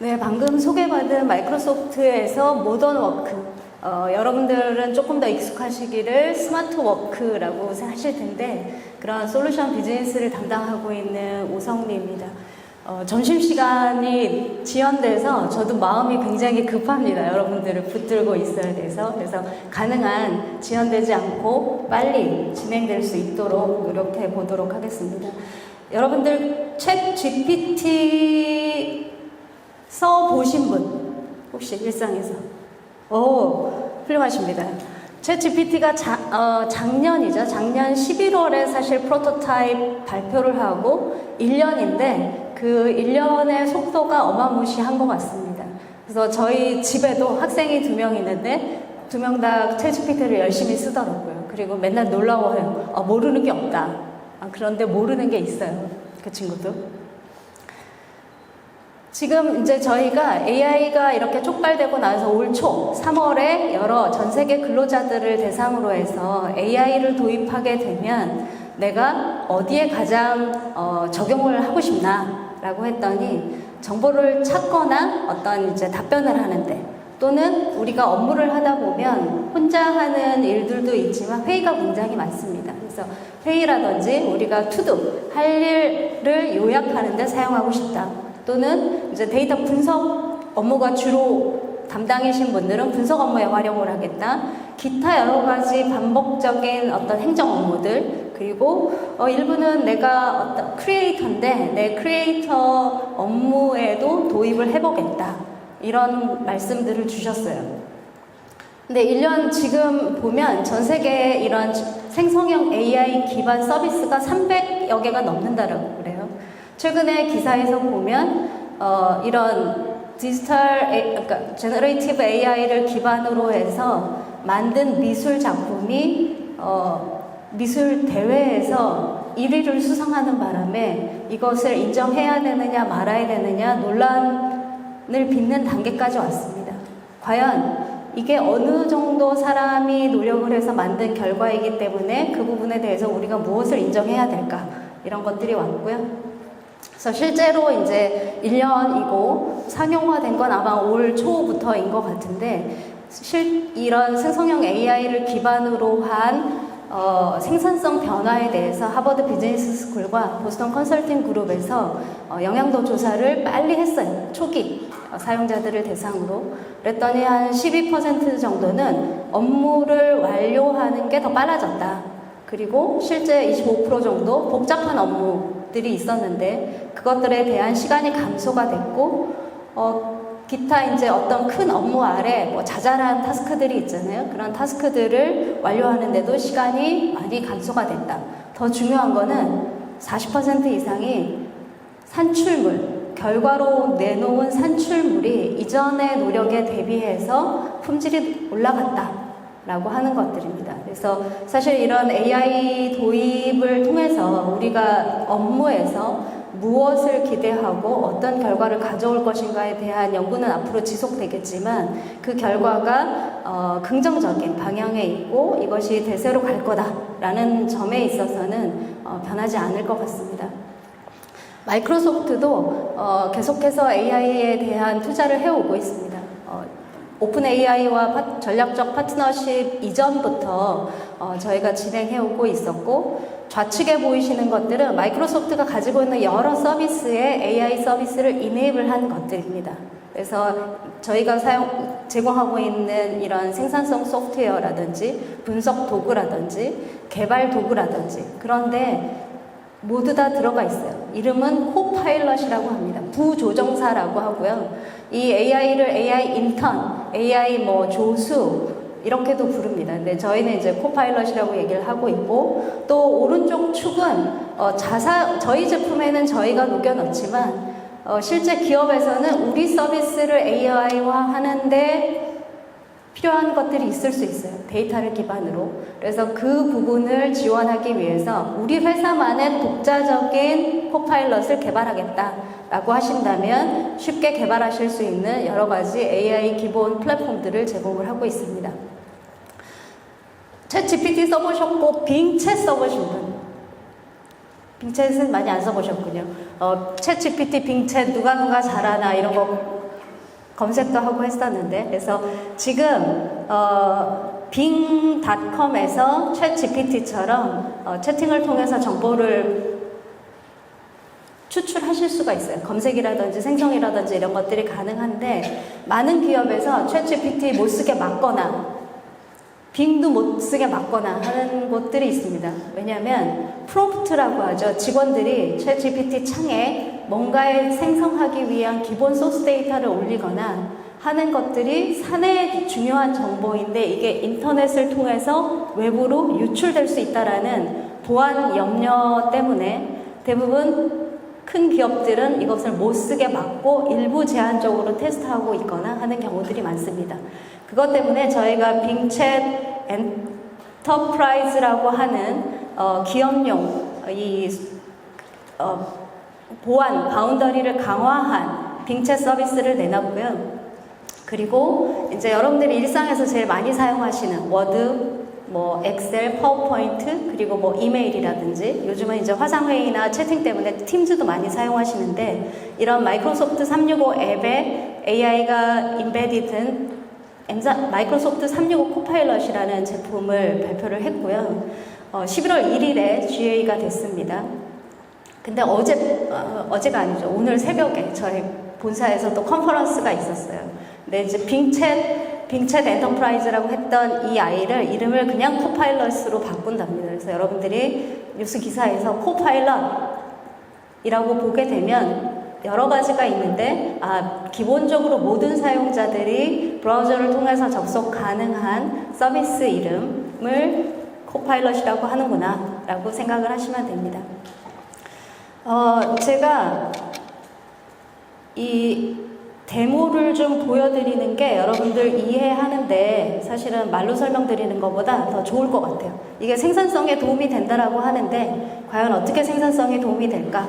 네, 방금 소개받은 마이크로소프트에서 모던 워크. 여러분들은 조금 더 익숙하시기를 스마트 워크라고 하실 텐데, 그런 솔루션 비즈니스를 담당하고 있는 오성리입니다. 점심시간이 지연돼서 저도 마음이 굉장히 급합니다. 여러분들을 붙들고 있어야 돼서. 그래서 가능한 지연되지 않고 빨리 진행될 수 있도록 노력해 보도록 하겠습니다. 여러분들 챗 GPT 써보신 분 혹시 일상에서? 훌륭하십니다. 챗 GPT가 작년이죠. 작년 11월에 사실 프로토타입 발표를 하고 1년인데 그 1년의 속도가 어마무시한 것 같습니다. 그래서 저희 집에도 학생이 2명 있는데 2명 다 챗 GPT를 열심히 쓰더라고요. 그리고 맨날 놀라워해요. 모르는 게 없다. 그런데 모르는 게 있어요. 그 친구도. 지금 이제 저희가 AI가 이렇게 촉발되고 나서 올 초 3월에 여러 전 세계 근로자들을 대상으로 해서 AI를 도입하게 되면 내가 어디에 가장 적용을 하고 싶나 라고 했더니 정보를 찾거나 어떤 이제 답변을 하는데 또는 우리가 업무를 하다 보면 혼자 하는 일들도 있지만 회의가 굉장히 많습니다. 그래서 회의라든지 우리가 투두 할 일을 요약하는 데 사용하고 싶다. 또는 이제 데이터 분석 업무가 주로 담당이신 분들은 분석 업무에 활용을 하겠다. 기타 여러 가지 반복적인 어떤 행정 업무들, 그리고 일부는 내가 어떤 크리에이터인데 내 크리에이터 업무에도 도입을 해보겠다. 이런 말씀들을 주셨어요. 근데 1년 지금 보면 전 세계에 이런 생성형 AI 기반 서비스가 300여 개가 넘는다고 그래요. 최근에 기사에서 보면 이런 그러니까 제너레이티브 AI를 기반으로 해서 만든 미술 작품이 미술 대회에서 1위를 수상하는 바람에 이것을 인정해야 되느냐 말아야 되느냐 논란을 빚는 단계까지 왔습니다. 과연 이게 어느 정도 사람이 노력을 해서 만든 결과이기 때문에 그 부분에 대해서 우리가 무엇을 인정해야 될까? 이런 것들이 왔고요. 그래서 실제로 이제 1년이고 상용화된 건 아마 올 초부터인 것 같은데 이런 생성형 AI를 기반으로 한 생산성 변화에 대해서 하버드 비즈니스 스쿨과 보스턴 컨설팅 그룹에서 영향도 조사를 빨리 했어요. 초기 사용자들을 대상으로. 그랬더니 한 12% 정도는 업무를 완료하는 게 더 빨라졌다. 그리고 실제 25% 정도 복잡한 업무들이 있었는데 그것들에 대한 시간이 감소가 됐고 기타 이제 어떤 큰 업무 아래 뭐 자잘한 타스크들이 있잖아요. 그런 타스크들을 완료하는데도 시간이 많이 감소가 됐다. 더 중요한 거는 40% 이상이 산출물, 결과로 내놓은 산출물이 이전의 노력에 대비해서 품질이 올라갔다. 라고 하는 것들입니다. 그래서 사실 이런 AI 도입을 통해서 우리가 업무에서 무엇을 기대하고 어떤 결과를 가져올 것인가에 대한 연구는 앞으로 지속되겠지만 그 결과가 긍정적인 방향에 있고 이것이 대세로 갈 거다라는 점에 있어서는 변하지 않을 것 같습니다. 마이크로소프트도 계속해서 AI에 대한 투자를 해오고 있습니다. 오픈 AI와 전략적 파트너십 이전부터 저희가 진행해오고 있었고 좌측에 보이시는 것들은 마이크로소프트가 가지고 있는 여러 서비스에 AI 서비스를 이네이블한 것들입니다. 그래서 저희가 제공하고 있는 이런 생산성 소프트웨어라든지 분석 도구라든지 개발 도구라든지 그런데 모두 다 들어가 있어요. 이름은 코파일럿이라고 합니다. 부조정사라고 하고요. 이 AI를 AI 인턴, AI 조수 이렇게도 부릅니다. 근데 저희는 이제 코파일럿이라고 얘기를 하고 있고 또 오른쪽 축은 저희 제품에는 저희가 녹여놓지만 실제 기업에서는 우리 서비스를 AI화 하는데 필요한 것들이 있을 수 있어요. 데이터를 기반으로. 그래서 그 부분을 지원하기 위해서 우리 회사만의 독자적인 코파일럿을 개발하겠다라고 하신다면 쉽게 개발하실 수 있는 여러 가지 AI 기본 플랫폼들을 제공을 하고 있습니다. 챗 GPT 써보셨고 빙챗 써보신 분? 빙챗은 많이 안 써보셨군요. 챗 GPT, 빙챗 누가 잘하나 이런 거 검색도 하고 했었는데, 그래서 지금 bing.com에서 챗 GPT처럼 채팅을 통해서 정보를 추출하실 수가 있어요. 검색이라든지 생성이라든지 이런 것들이 가능한데, 많은 기업에서 챗 GPT 못 쓰게 막거나 빙도 못 쓰게 막거나 하는 곳들이 있습니다. 왜냐하면 프롬프트라고 하죠. 직원들이 챗 GPT 창에 뭔가를 생성하기 위한 기본 소스 데이터를 올리거나 하는 것들이 사내의 중요한 정보인데, 이게 인터넷을 통해서 외부로 유출될 수 있다라는 보안 염려 때문에 대부분 큰 기업들은 이것을 못 쓰게 막고 일부 제한적으로 테스트하고 있거나 하는 경우들이 많습니다. 그것 때문에 저희가 빙챗 엔터프라이즈라고 하는 기업용 보안 바운더리를 강화한 빙챗 서비스를 내놨고요. 그리고 이제 여러분들이 일상에서 제일 많이 사용하시는 워드, 뭐 엑셀, 파워포인트, 그리고 뭐 이메일이라든지, 요즘은 이제 화상회의나 채팅 때문에 팀즈도 많이 사용하시는데, 이런 마이크로소프트 365 앱에 AI가 인베디든 마이크로소프트 365 코파일럿이라는 제품을 발표를 했고요. 11월 1일에 GA가 됐습니다. 근데 어제가 아니죠. 오늘 새벽에 저희 본사에서 또 컨퍼런스가 있었어요. 근데 이제 빙챗 엔터프라이즈라고 했던 이 아이를 이름을 그냥 코파일럿으로 바꾼답니다. 그래서 여러분들이 뉴스 기사에서 코파일럿이라고 보게 되면 여러 가지가 있는데, 기본적으로 모든 사용자들이 브라우저를 통해서 접속 가능한 서비스 이름을 코파일럿이라고 하는구나 라고 생각을 하시면 됩니다. 제가 이 데모를 좀 보여드리는 게 여러분들 이해하는데 사실은 말로 설명드리는 것보다 더 좋을 것 같아요. 이게 생산성에 도움이 된다라고 하는데 과연 어떻게 생산성에 도움이 될까?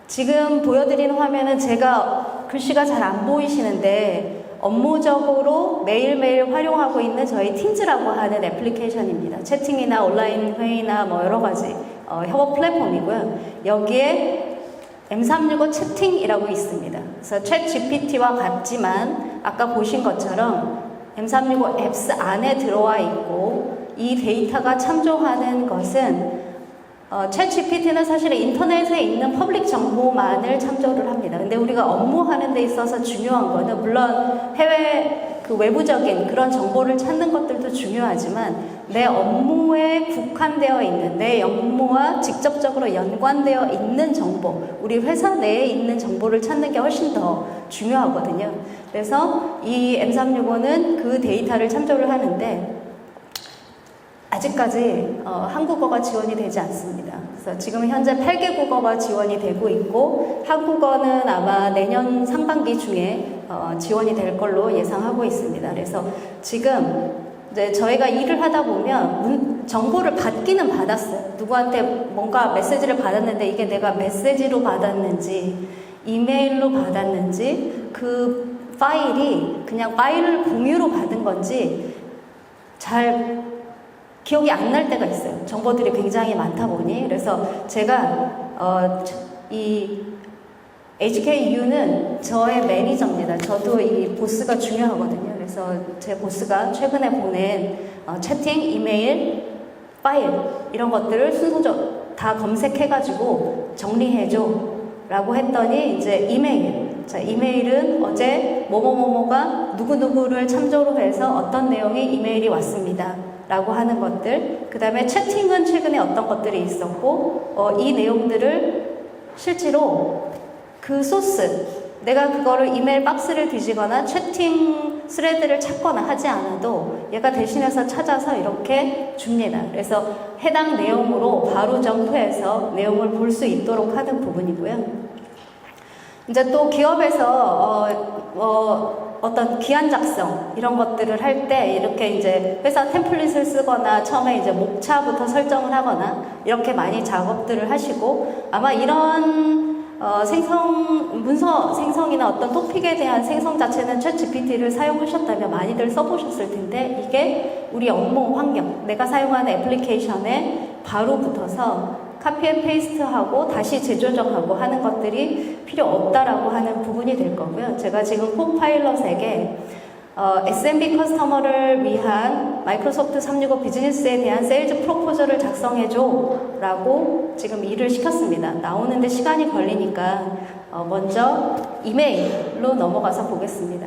지금 보여드리는 화면은 제가 글씨가 잘 안 보이시는데 업무적으로 매일매일 활용하고 있는 저희 팀즈라고 하는 애플리케이션입니다. 채팅이나 온라인 회의나 뭐 여러 가지 협업 플랫폼이고요. 여기에 M365 채팅이라고 있습니다. 그래서 챗 GPT와 같지만 아까 보신 것처럼 M365 앱스 안에 들어와 있고, 이 데이터가 참조하는 것은 챗 GPT는 사실은 인터넷에 있는 퍼블릭 정보만을 참조를 합니다. 근데 우리가 업무하는 데 있어서 중요한 거는 물론 해외 외부적인 그런 정보를 찾는 것들도 중요하지만 내 업무에 국한되어 있는, 내 업무와 직접적으로 연관되어 있는 정보, 우리 회사 내에 있는 정보를 찾는 게 훨씬 더 중요하거든요. 그래서 이 M365는 그 데이터를 참조를 하는데 아직까지 한국어가 지원이 되지 않습니다. 그래서 지금 현재 8개 국어가 지원이 되고 있고, 한국어는 아마 내년 상반기 중에 지원이 될 걸로 예상하고 있습니다. 그래서 지금 이제 저희가 일을 하다 보면 정보를 받기는 받았어요. 누구한테 뭔가 메시지를 받았는데 이게 내가 메시지로 받았는지 이메일로 받았는지 그 파일이 그냥 파일을 공유로 받은 건지 잘 기억이 안 날 때가 있어요. 정보들이 굉장히 많다 보니. 그래서 제가 이 HKU는 저의 매니저입니다. 저도 이 보스가 중요하거든요. 그래서 제 보스가 최근에 보낸 채팅, 이메일, 파일 이런 것들을 순서적으로 다 검색해가지고 정리해줘 라고 했더니 이제 이메일. 자, 이메일은 어제 뭐뭐뭐뭐가 누구누구를 참조로 해서 어떤 내용의 이메일이 왔습니다 라고 하는 것들, 그 다음에 채팅은 최근에 어떤 것들이 있었고 이 내용들을 실제로 그 소스, 내가 그거를 이메일 박스를 뒤지거나 채팅 스레드를 찾거나 하지 않아도 얘가 대신해서 찾아서 이렇게 줍니다. 그래서 해당 내용으로 바로 점프해서 내용을 볼 수 있도록 하는 부분이고요. 이제 또 기업에서 어떤 기한 작성 이런 것들을 할 때 이렇게 이제 회사 템플릿을 쓰거나 처음에 이제 목차부터 설정을 하거나 이렇게 많이 작업들을 하시고, 아마 이런 문서 생성이나 어떤 토픽에 대한 생성 자체는 챗 GPT를 사용하셨다면 많이들 써보셨을 텐데, 이게 우리 업무 환경, 내가 사용하는 애플리케이션에 바로 붙어서 카피 앤 페이스트하고 다시 재조정하고 하는 것들이 필요 없다라고 하는 부분이 될 거고요. 제가 지금 코파일럿에게 SMB 커스터머를 위한 마이크로소프트 365 비즈니스에 대한 세일즈 프로포저를 작성해줘 라고 지금 일을 시켰습니다. 나오는데 시간이 걸리니까 먼저 이메일로 넘어가서 보겠습니다.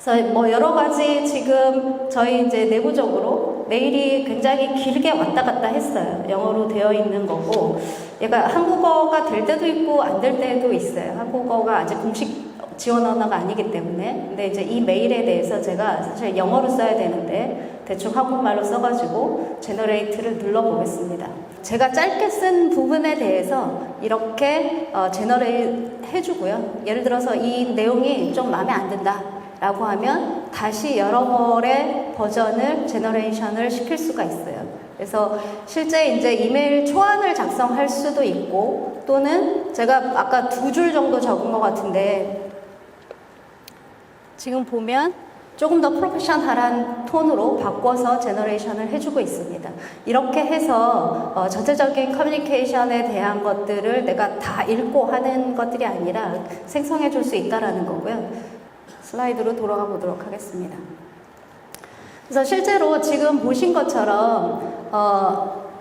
그래서 뭐 여러 가지 지금 저희 이제 내부적으로 메일이 굉장히 길게 왔다 갔다 했어요. 영어로 되어 있는 거고, 얘가 한국어가 될 때도 있고 안 될 때도 있어요. 한국어가 아직 공식 지원 언어가 아니기 때문에. 근데 이제 이 메일에 대해서 제가 사실 영어로 써야 되는데 대충 한국말로 써가지고 제너레이트를 눌러보겠습니다. 제가 짧게 쓴 부분에 대해서 이렇게 제너레이트 해주고요. 예를 들어서 이 내용이 좀 마음에 안 든다 라고 하면 다시 여러 벌의 버전을 제너레이션을 시킬 수가 있어요. 그래서 실제 이제 이메일 초안을 작성할 수도 있고, 또는 제가 아까 2줄 정도 적은 것 같은데 지금 보면 조금 더 프로페셔널한 톤으로 바꿔서 제너레이션을 해주고 있습니다. 이렇게 해서 전체적인 커뮤니케이션에 대한 것들을 내가 다 읽고 하는 것들이 아니라 생성해 줄 수 있다는 거고요. 슬라이드로 돌아가 보도록 하겠습니다. 그래서 실제로 지금 보신 것처럼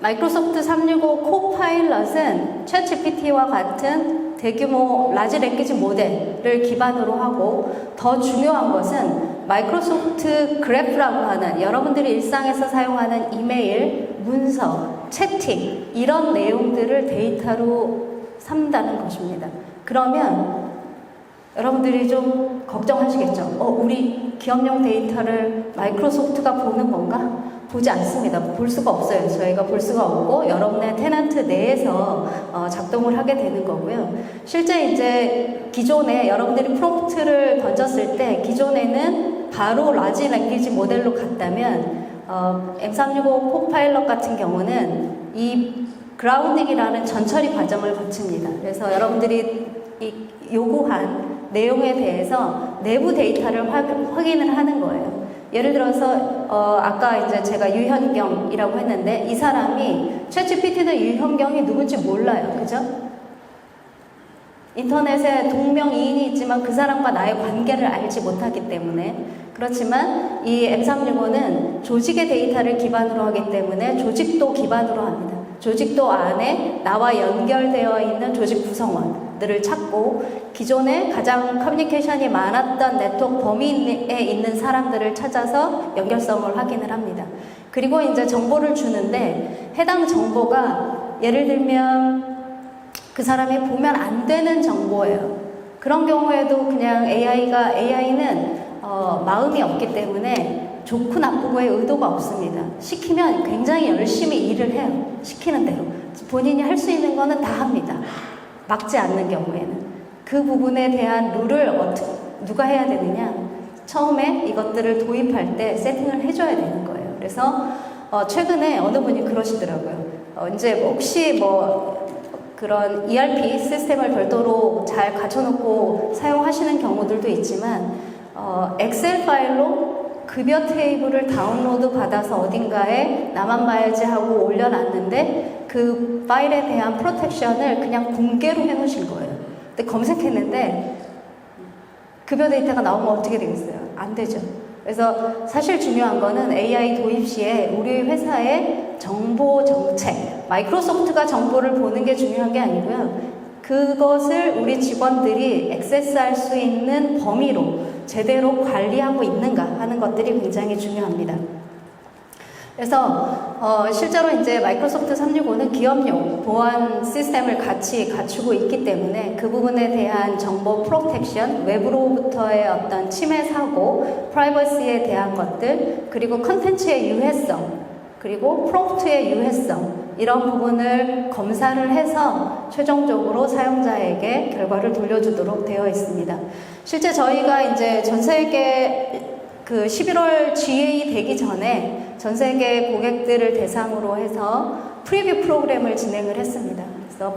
마이크로소프트 365 코파일럿은 챗GPT와 같은 대규모 라지 랭귀지 모델을 기반으로 하고, 더 중요한 것은 마이크로소프트 그래프라고 하는 여러분들이 일상에서 사용하는 이메일, 문서, 채팅 이런 내용들을 데이터로 삼다는 것입니다. 그러면 여러분들이 좀 걱정하시겠죠? 우리 기업용 데이터를 마이크로소프트가 보는 건가? 보지 않습니다. 볼 수가 없어요. 저희가 볼 수가 없고 여러분의 테넌트 내에서 작동을 하게 되는 거고요. 실제 이제 기존에 여러분들이 프롬프트를 던졌을 때 기존에는 바로 라지 랭귀지 모델로 갔다면 M365 코파일럿 같은 경우는 이 그라운딩이라는 전처리 과정을 거칩니다. 그래서 여러분들이 요구한 내용에 대해서 내부 데이터를 확인을 하는 거예요. 예를 들어서 아까 이제 제가 유현경이라고 했는데 이 사람이 챗GPT는 유현경이 누군지 몰라요. 그죠? 인터넷에 동명이인이 있지만 그 사람과 나의 관계를 알지 못하기 때문에. 그렇지만 이 M365는 조직의 데이터를 기반으로 하기 때문에 조직도 기반으로 합니다. 조직도 안에 나와 연결되어 있는 조직 구성원들을 찾고, 기존에 가장 커뮤니케이션이 많았던 네트워크 범위에 있는 사람들을 찾아서 연결성을 확인을 합니다. 그리고 이제 정보를 주는데 해당 정보가 예를 들면 그 사람이 보면 안 되는 정보예요. 그런 경우에도 그냥 AI는 마음이 없기 때문에 좋고 나쁘고의 의도가 없습니다. 시키면 굉장히 열심히 일을 해요. 시키는 대로. 본인이 할 수 있는 거는 다 합니다. 막지 않는 경우에는. 그 부분에 대한 룰을 누가 해야 되느냐? 처음에 이것들을 도입할 때 세팅을 해줘야 되는 거예요. 그래서 최근에 어느 분이 그러시더라고요. 이제 혹시 그런 ERP 시스템을 별도로 잘 갖춰놓고 사용하시는 경우들도 있지만 엑셀 파일로 급여 테이블을 다운로드 받아서 어딘가에 나만 봐야지 하고 올려놨는데 그 파일에 대한 프로텍션을 그냥 공개로 해놓으신 거예요. 근데 검색했는데 급여 데이터가 나오면 어떻게 되겠어요? 안 되죠. 그래서 사실 중요한 거는 AI 도입 시에 우리 회사의 정보 정책, 마이크로소프트가 정보를 보는 게 중요한 게 아니고요. 그것을 우리 직원들이 액세스할 수 있는 범위로 제대로 관리하고 있는가 하는 것들이 굉장히 중요합니다. 그래서 실제로 이제 마이크로소프트 365는 기업용 보안 시스템을 같이 갖추고 있기 때문에 그 부분에 대한 정보 프로텍션, 외부로부터의 어떤 침해 사고, 프라이버시에 대한 것들, 그리고 컨텐츠의 유해성, 그리고 프롬프트의 유해성, 이런 부분을 검사를 해서 최종적으로 사용자에게 결과를 돌려주도록 되어 있습니다. 실제 저희가 이제 전 세계 11월 GA 되기 전에 전 세계 고객들을 대상으로 해서 프리뷰 프로그램을 진행을 했습니다. 그래서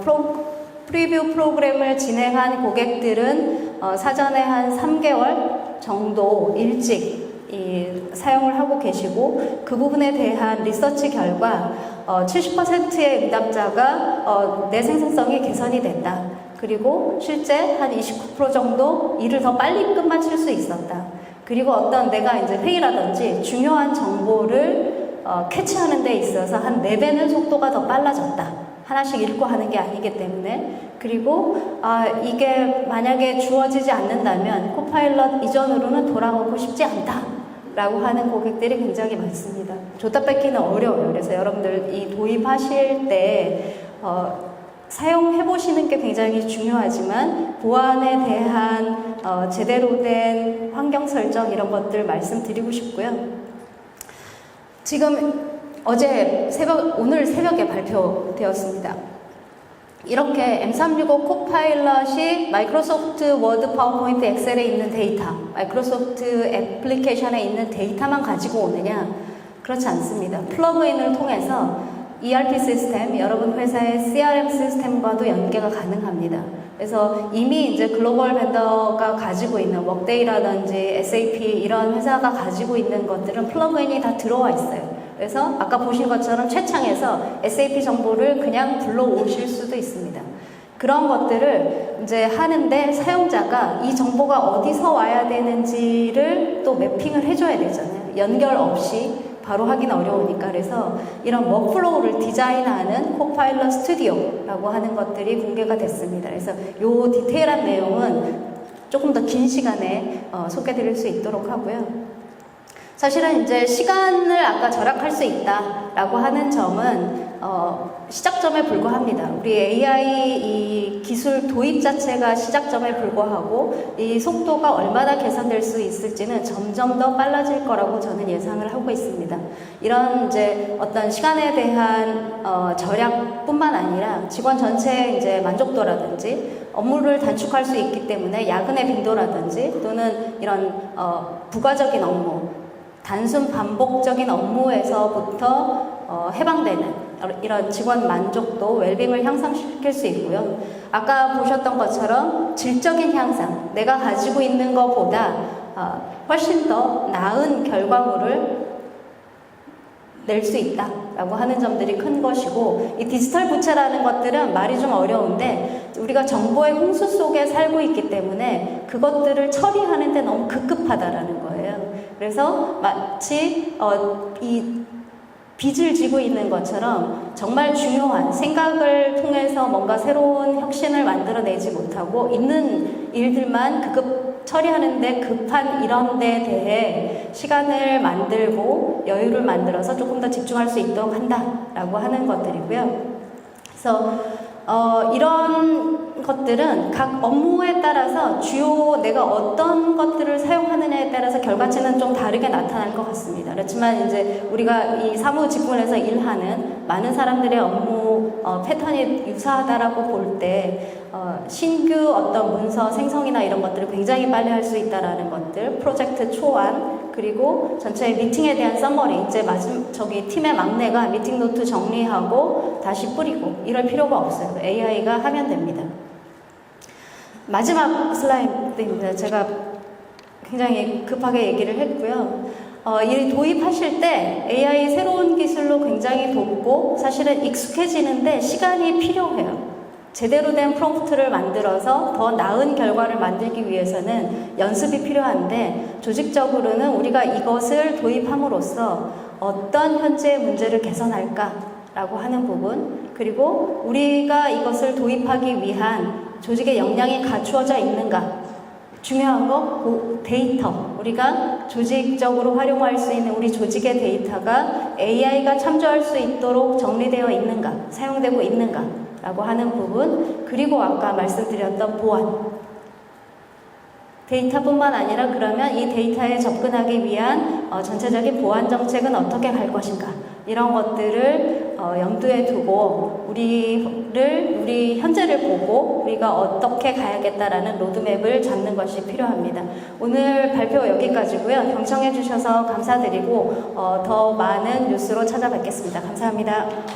프리뷰 프로그램을 진행한 고객들은 사전에 한 3개월 정도 일찍 사용을 하고 계시고, 그 부분에 대한 리서치 결과 70%의 응답자가 내 생산성이 개선이 됐다. 그리고 실제 한 29% 정도 일을 더 빨리 끝마칠 수 있었다. 그리고 어떤 내가 이제 회의라든지 중요한 정보를 캐치하는 데 있어서 한 4배는 속도가 더 빨라졌다. 하나씩 읽고 하는 게 아니기 때문에. 그리고 이게 만약에 주어지지 않는다면 코파일럿 이전으로는 돌아오고 싶지 않다 라고 하는 고객들이 굉장히 많습니다. 줬다 뺏기는 어려워요. 그래서 여러분들 이 도입하실 때 사용해 보시는 게 굉장히 중요하지만 보안에 대한 제대로 된 환경 설정 이런 것들 말씀드리고 싶고요. 지금 오늘 새벽에 발표되었습니다. 이렇게 M365 코파일럿이 마이크로소프트 워드, 파워포인트, 엑셀에 있는 데이터, 마이크로소프트 애플리케이션에 있는 데이터만 가지고 오느냐? 그렇지 않습니다. 플러그인을 통해서 ERP 시스템, 여러분 회사의 CRM 시스템과도 연계가 가능합니다. 그래서 이미 이제 글로벌 벤더가 가지고 있는 워크데이라든지 SAP 이런 회사가 가지고 있는 것들은 플러그인이 다 들어와 있어요. 그래서 아까 보신 것처럼 최창에서 SAP 정보를 그냥 불러오실 수도 있습니다. 그런 것들을 이제 하는데 사용자가 이 정보가 어디서 와야 되는지를 또 매핑을 해줘야 되잖아요. 연결 없이 바로 하긴 어려우니까. 그래서 이런 워크플로우를 디자인하는 코파일럿 스튜디오라고 하는 것들이 공개가 됐습니다. 그래서 요 디테일한 내용은 조금 더 긴 시간에 소개드릴 수 있도록 하고요. 사실은 이제 시간을 아까 절약할 수 있다라고 하는 점은 시작점에 불과합니다. 우리 AI 이 기술 도입 자체가 시작점에 불과하고 이 속도가 얼마나 개선될 수 있을지는 점점 더 빨라질 거라고 저는 예상을 하고 있습니다. 이런 이제 어떤 시간에 대한 절약뿐만 아니라 직원 전체의 이제 만족도라든지 업무를 단축할 수 있기 때문에 야근의 빈도라든지 또는 이런 부가적인 업무, 단순 반복적인 업무에서부터 해방되는 이런 직원 만족도, 웰빙을 향상시킬 수 있고요. 아까 보셨던 것처럼 질적인 향상, 내가 가지고 있는 것보다 훨씬 더 나은 결과물을 낼 수 있다라고 하는 점들이 큰 것이고, 이 디지털 부채라는 것들은 말이 좀 어려운데 우리가 정보의 홍수 속에 살고 있기 때문에 그것들을 처리하는 데 너무 급급하다라는 거예요. 그래서 마치 이 빚을 지고 있는 것처럼 정말 중요한 생각을 통해서 뭔가 새로운 혁신을 만들어내지 못하고 있는 일들만 처리하는데 급한 이런 데 대해 시간을 만들고 여유를 만들어서 조금 더 집중할 수 있도록 한다라고 하는 것들이고요. 그래서 이런 것들은 각 업무에 따라서 주요 내가 어떤 것들을 사용하느냐에 따라서 결과치는 좀 다르게 나타날 것 같습니다. 그렇지만 이제 우리가 이 사무 직군에서 일하는 많은 사람들의 업무 패턴이 유사하다라고 볼 때 신규 어떤 문서 생성이나 이런 것들을 굉장히 빨리 할 수 있다라는 것들, 프로젝트 초안, 그리고 전체 미팅에 대한 서머리, 이제 저기 팀의 막내가 미팅 노트 정리하고 다시 뿌리고 이럴 필요가 없어요. AI가 하면 됩니다. 마지막 슬라이드입니다. 제가 굉장히 급하게 얘기를 했고요. 이 도입하실 때 AI 새로운 기술로 굉장히 돕고 사실은 익숙해지는데 시간이 필요해요. 제대로 된 프롬프트를 만들어서 더 나은 결과를 만들기 위해서는 연습이 필요한데 조직적으로는 우리가 이것을 도입함으로써 어떤 현재의 문제를 개선할까라고 하는 부분, 그리고 우리가 이것을 도입하기 위한 조직의 역량이 갖추어져 있는가, 중요한 거 데이터, 우리가 조직적으로 활용할 수 있는 우리 조직의 데이터가 AI가 참조할 수 있도록 정리되어 있는가, 사용되고 있는가 라고 하는 부분, 그리고 아까 말씀드렸던 보안, 데이터뿐만 아니라 그러면 이 데이터에 접근하기 위한 전체적인 보안 정책은 어떻게 갈 것인가, 이런 것들을 염두에 두고 우리 현재를 보고 우리가 어떻게 가야겠다라는 로드맵을 잡는 것이 필요합니다. 오늘 발표 여기까지고요. 경청해 주셔서 감사드리고 더 많은 뉴스로 찾아뵙겠습니다. 감사합니다.